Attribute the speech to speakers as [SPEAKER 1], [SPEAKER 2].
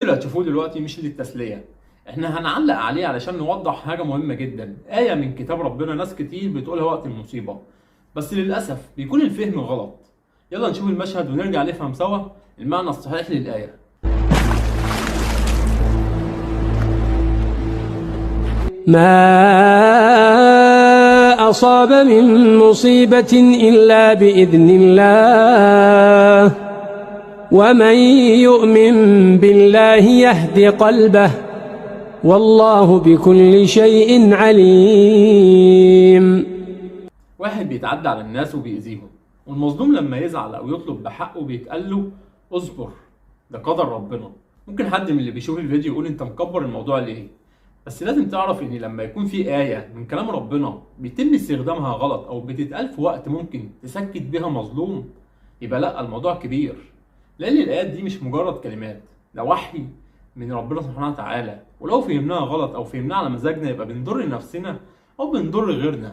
[SPEAKER 1] اللي هتشوفوه دلوقتي مش للتسلية، احنا هنعلق عليه علشان نوضح حاجة مهمة جدا. آية من كتاب ربنا ناس كتير بتقولها وقت المصيبة، بس للأسف بيكون الفهم غلط. يلا نشوف المشهد ونرجع نفهم سوا المعنى الصحيح للآية.
[SPEAKER 2] ما أصاب من مصيبة إلا بإذن الله ومن يؤمن بالله يهد قلبه والله بكل شيء عليم.
[SPEAKER 1] واحد بيتعدى على الناس وبيأذيهم، والمظلوم لما يزعل أو يطلب بحقه بيتقال له اصبر، ده قدر ربنا. ممكن حد من اللي بيشوف الفيديو يقول انت مكبر الموضوع ليه؟ بس لازم تعرف ان لما يكون في آية من كلام ربنا بيتم استخدامها غلط او بتتقال في وقت ممكن تسكت بيها مظلوم، يبقى لا، الموضوع كبير. لان الآيات دي مش مجرد كلمات، ده وحي من ربنا سبحانه وتعالى، ولو فهمناها غلط او فهمناها على مزاجنا يبقى بنضر نفسنا او بنضر غيرنا.